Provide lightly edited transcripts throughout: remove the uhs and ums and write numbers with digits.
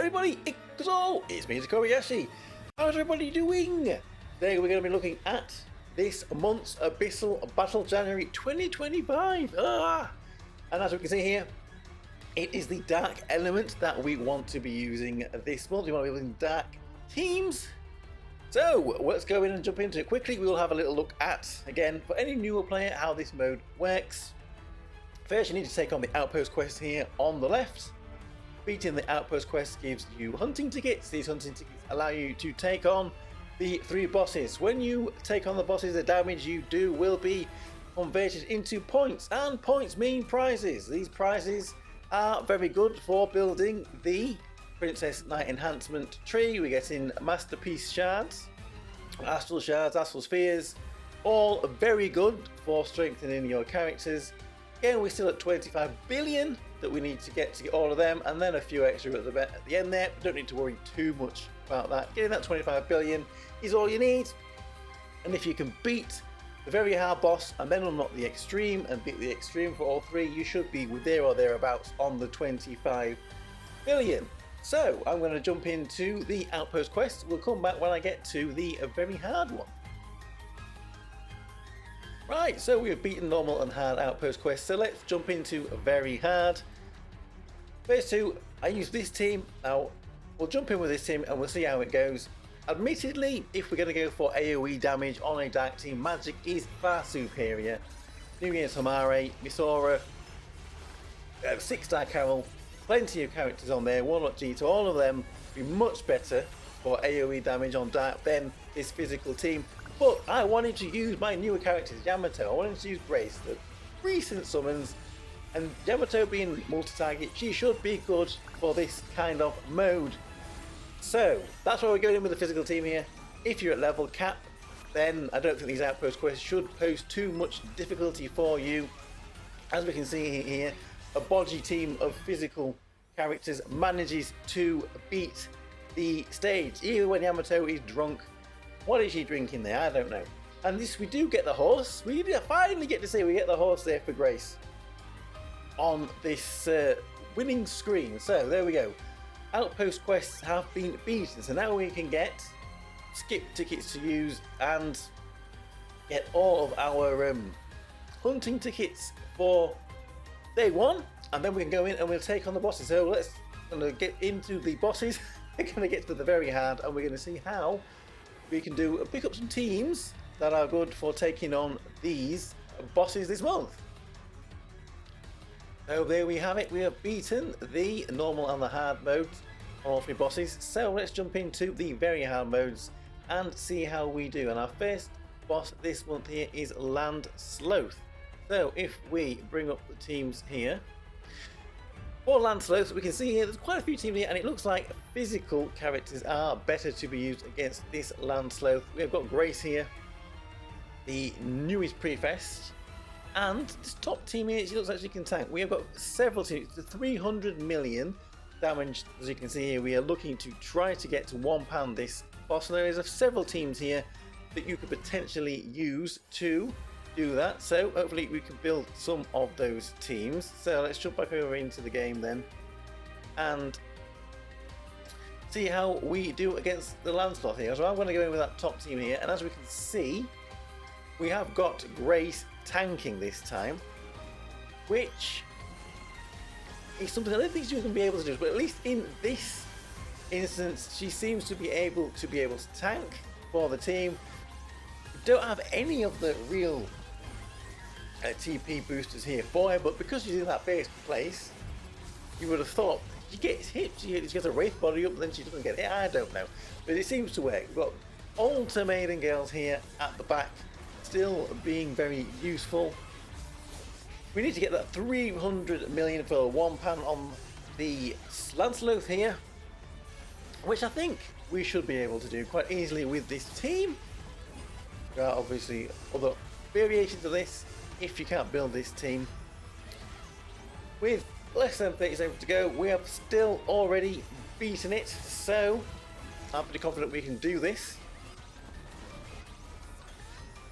everybody, it's me, Tokkuri Yashi. How's everybody doing? Today we're going to be looking at this month's Abyssal Battle January 2025. And as we can see here, it is the dark element that we want to be using this month. We want to be using dark teams. So let's go in and jump into it quickly. We will have a little look at, again, for any newer player, how this mode works. First, you need to take on the Outpost Quest here on the left. Beating the Outpost Quest gives you hunting tickets. These hunting tickets allow you to take on the 3 bosses. When you take on the bosses, the damage you do will be converted into points, and points mean prizes. These prizes are very good for building the Princess Knight enhancement tree. We're getting masterpiece shards, astral shards, astral spheres, all very good for strengthening your characters. Again, we're still at 25 billion that we need to get all of them, and then a few extra at the end there. Don't need to worry too much about that. Getting that 25 billion is all you need, and if you can beat the very hard boss and then unlock the extreme and beat the extreme for all 3, you should be there or thereabouts on the 25 billion. So I'm going to jump into the Outpost Quest. We'll come back when I get to the very hard one. Right, so we have beaten normal and hard Outpost Quests, so let's jump into very hard. First 2, I use this team. Now, we'll jump in with this team and we'll see how it goes. Admittedly, if we're going to go for AoE damage on a dark team, magic is far superior. New Year's Hamare, Misora, 6-star Carol, plenty of characters on there, Warlock Jita, all of them be much better for AoE damage on dark than this physical team. But I wanted to use my newer characters, Yamato. I wanted to use Grace, the recent summons, and Yamato being multi-target, she should be good for this kind of mode. So that's why we're going in with the physical team here. If you're at level cap, then I don't think these Outpost Quests should pose too much difficulty for you. As we can see here, a bodgy team of physical characters manages to beat the stage, even when Yamato is drunk. What is she drinking there? I don't know. And this, we do get the horse. We finally get to see we get the horse there for Grace on this winning screen. So there we go. Outpost Quests have been beaten. So now we can get skip tickets to use and get all of our hunting tickets for day 1. And then we can go in and we'll take on the bosses. So let's get into the bosses. We're going to get to the very hard, and we're going to see how we can pick up some teams that are good for taking on these bosses this month. So there we have it. We have beaten the normal and the hard modes on all 3 bosses. So let's jump into the very hard modes and see how we do. And our first boss this month here is Land Sloth. So if we bring up the teams here, for Land Sloth, we can see here there's quite a few teams here, and it looks like physical characters are better to be used against this Land Sloth. We've got Grace here, the newest Prefest, and this top team here, she looks like she can tank. We have got several teams, 300 million damage. As you can see here, we are looking to try to get to £1 this boss. And there is several teams here that you could potentially use to do that, so hopefully we can build some of those teams. So let's jump back over into the game then and see how we do against the Land Sloth here. So I'm going to go in with that top team here, and as we can see, we have got Grace tanking this time, which is something I don't think she's going to be able to do, but at least in this instance she seems to be able to tank for the team. We don't have any of the real TP boosters here for her, but because she's in that base place, you would have thought she gets hit, she gets a Wraith body up, and then she doesn't get hit. I don't know, but it seems to work. We've got Altar Maiden Girls here at the back, still being very useful. We need to get that 300 million for £1 on the Land Sloth here, which I think we should be able to do quite easily with this team. There are obviously other variations of this if you can't build this team. With less than 30 seconds to go, we have still already beaten it, so I'm pretty confident we can do this.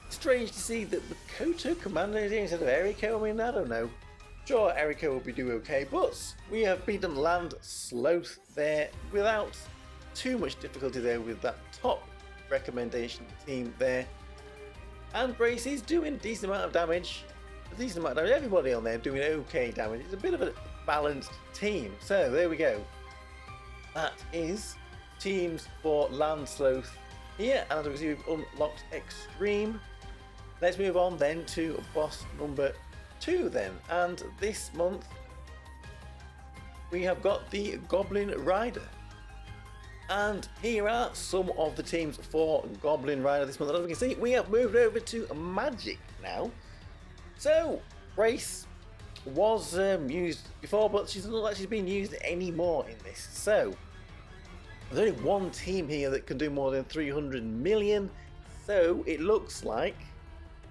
Strange to see that the Koto commander is here instead of Eriko. I mean, I don't know. Sure, Erika will be doing okay, but we have beaten Land Sloth there without too much difficulty there with that top recommendation team there. And Grace is doing a decent amount of damage. Everybody on there doing okay damage. It's a bit of a balanced team. So there we go. That is teams for Land Sloth here. And as we can see, we've unlocked Extreme. Let's move on then to boss number 2 then. And this month we have got the Goblin Rider. And here are some of the teams for Goblin Rider this month. As we can see, we have moved over to Magic now. So, Grace was used before, but she doesn't look like she's being used anymore in this. So, there's only one team here that can do more than 300 million. So, it looks like,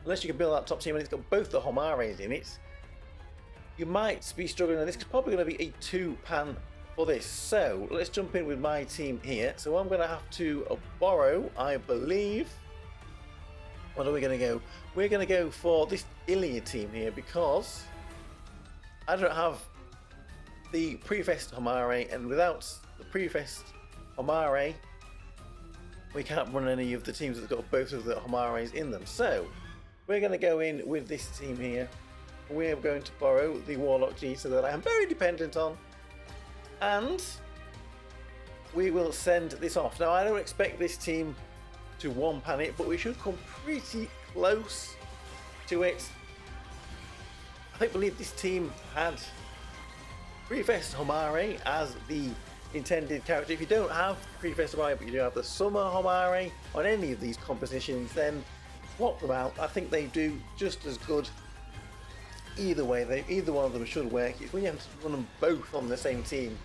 unless you can build that top team and it's got both the Homares in it, you might be struggling. And this is probably going to be a 2-pan for this. So let's jump in with my team here. So I'm going to have to borrow, I believe. What are we going to go? We're going to go for this Ilya team here because I don't have the Prefest Homare, and without the Prefest Homare we can't run any of the teams that have got both of the Homares in them. So we're going to go in with this team here. We're going to borrow the Warlock G so that I am very dependent on. And we will send this off. Now I don't expect this team to 1-pan it, but we should come pretty close to it. I believe this team had Prefest Homare as the intended character. If you don't have Prefest Homare but you do have the Summer Homare on any of these compositions, then swap them out. I think they do just as good. Either way, either one of them should work. It's when you have to run them both on the same team.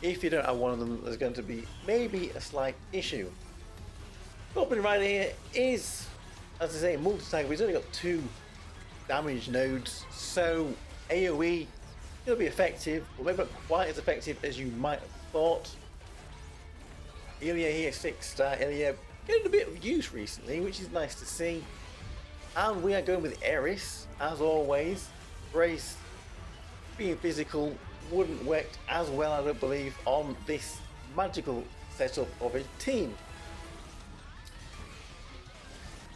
If you don't have one of them, there's going to be maybe a slight issue. Goblin Rider here is, as I say, multi-tag, but he's only got 2 damage nodes, so AoE will be effective, but maybe not quite as effective as you might have thought. Ilya here, 6-star Ilya, getting a bit of use recently, which is nice to see. And we are going with Eris, as always. Grace, being physical, wouldn't work as well, I don't believe, on this magical setup of a team.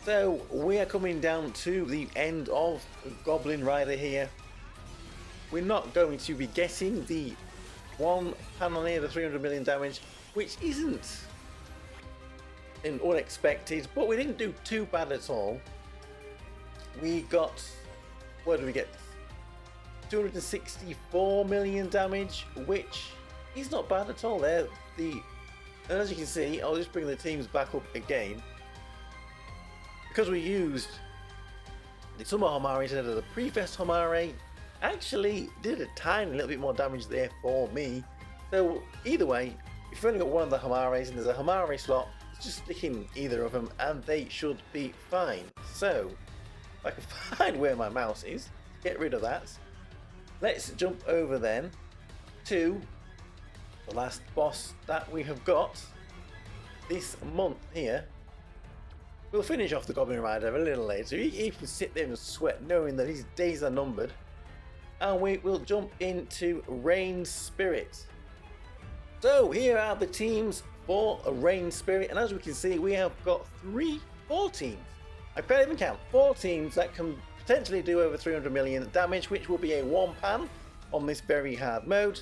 So we are coming down to the end of Goblin Rider here. We're not going to be getting the 1-pan on here, the 300 million damage, which isn't unexpected, but we didn't do too bad at all. We got, what did we get? 264 million damage, which is not bad at all there. And as you can see, I'll just bring the teams back up again. Because we used the Summer Homare instead of the Prefest Homare, actually did a tiny little bit more damage there for me. So either way, if you've only got one of the Homares and there's a Homare slot, just stick in either of them and they should be fine. So if I can find where my mouse is, get rid of that. Let's jump over then to the last boss that we have got this month here. We'll finish off the Goblin Rider a little later. He can sit there and sweat knowing that his days are numbered. And we will jump into Rain Spirit. So here are the teams for Rain Spirit, and as we can see, we have got 4 teams. I barely even count 4 teams that can potentially do over 300 million damage, which will be a 1-pan on this very hard mode.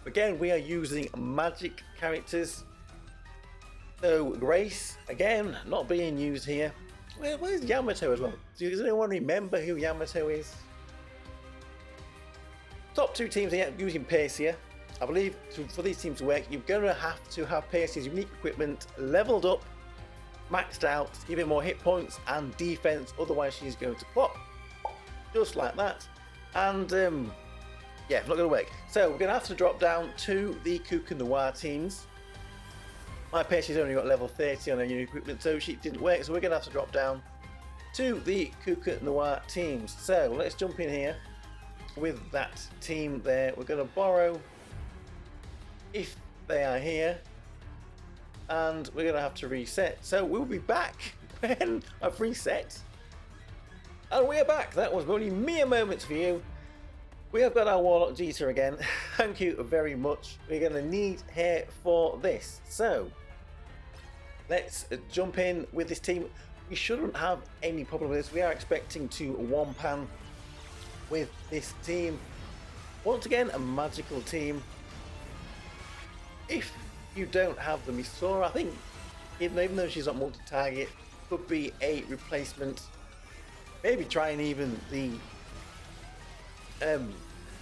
Again, we are using magic characters. So Grace, again, not being used here. Where's Yamato as well? Does anyone remember who Yamato is? Top 2 teams here using Persia. I believe for these teams to work, you're going to have Persia's unique equipment leveled up, maxed out, give him more hit points and defense, otherwise she's going to plop. Just like that. And yeah, not going to work. So we're going to have to drop down to the Tokkuri Noir teams. My Persia's only got level 30 on her unique equipment, so she didn't work, so we're going to have to drop down to the Tokkuri Noir teams. So let's jump in here with that team there. We're going to borrow, if they are here, and we're going to have to reset. So we'll be back when I've reset. And we're back. That was only mere moments for you. We have got our Warlock Jeter again. Thank you very much. We're going to need hair for this. So, let's jump in with this team. We shouldn't have any problem with this. We are expecting to one-pan with this team. Once again, a magical team. If you don't have the Misora, I think, even though she's not multi-target, could be a replacement. Maybe trying even the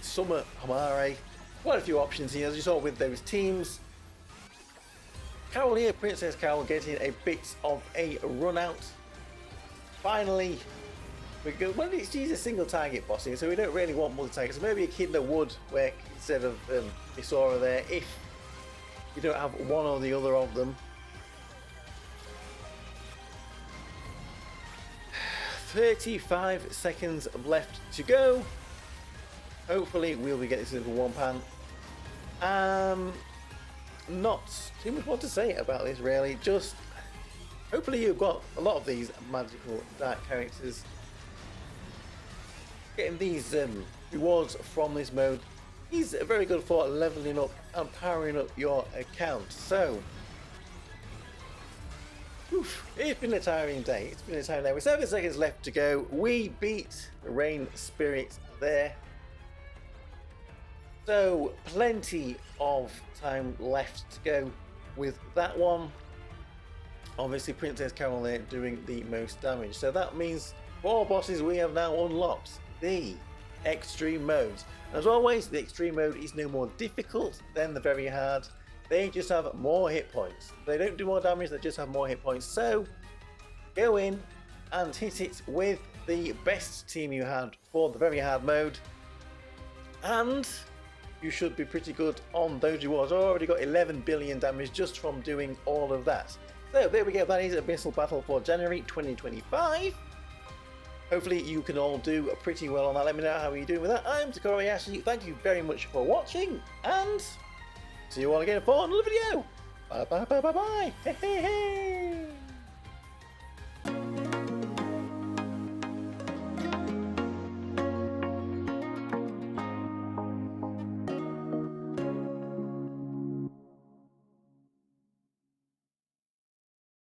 Summer Hamare. Quite a few options here, as you saw with those teams. Carol here, Princess Carol, getting a bit of a run out. Finally, we go. Well, she's a single target boss here, so we don't really want multi-target. So maybe a Echidna would work instead of Misora there if you don't have one or the other of them. 35 seconds left to go. Hopefully we'll be getting this into one pan. Not too much more to say about this really, just hopefully you've got a lot of these magical dark characters. Getting these rewards from this mode is very good for leveling up and powering up your account. So it's been a tiring day. It's been a tiring day. With 7 seconds left to go, we beat the Rain Spirit there. So plenty of time left to go with that one. Obviously Princess Carol there doing the most damage. So that means for bosses we have now unlocked the extreme modes. As always, the extreme mode is no more difficult than the very hard. They just have more hit points. They don't do more damage, they just have more hit points. So go in and hit it with the best team you had for the very hard mode, and you should be pretty good on those rewards. I've already got 11 billion damage just from doing all of that. So there we go, that is Abyssal Battle for January 2025. Hopefully you can all do pretty well on that. Let me know how you're doing with that. I'm Tokkuri Yashi. Thank you very much for watching, and see you all again for another video. Bye bye bye bye bye. Hey hey hey.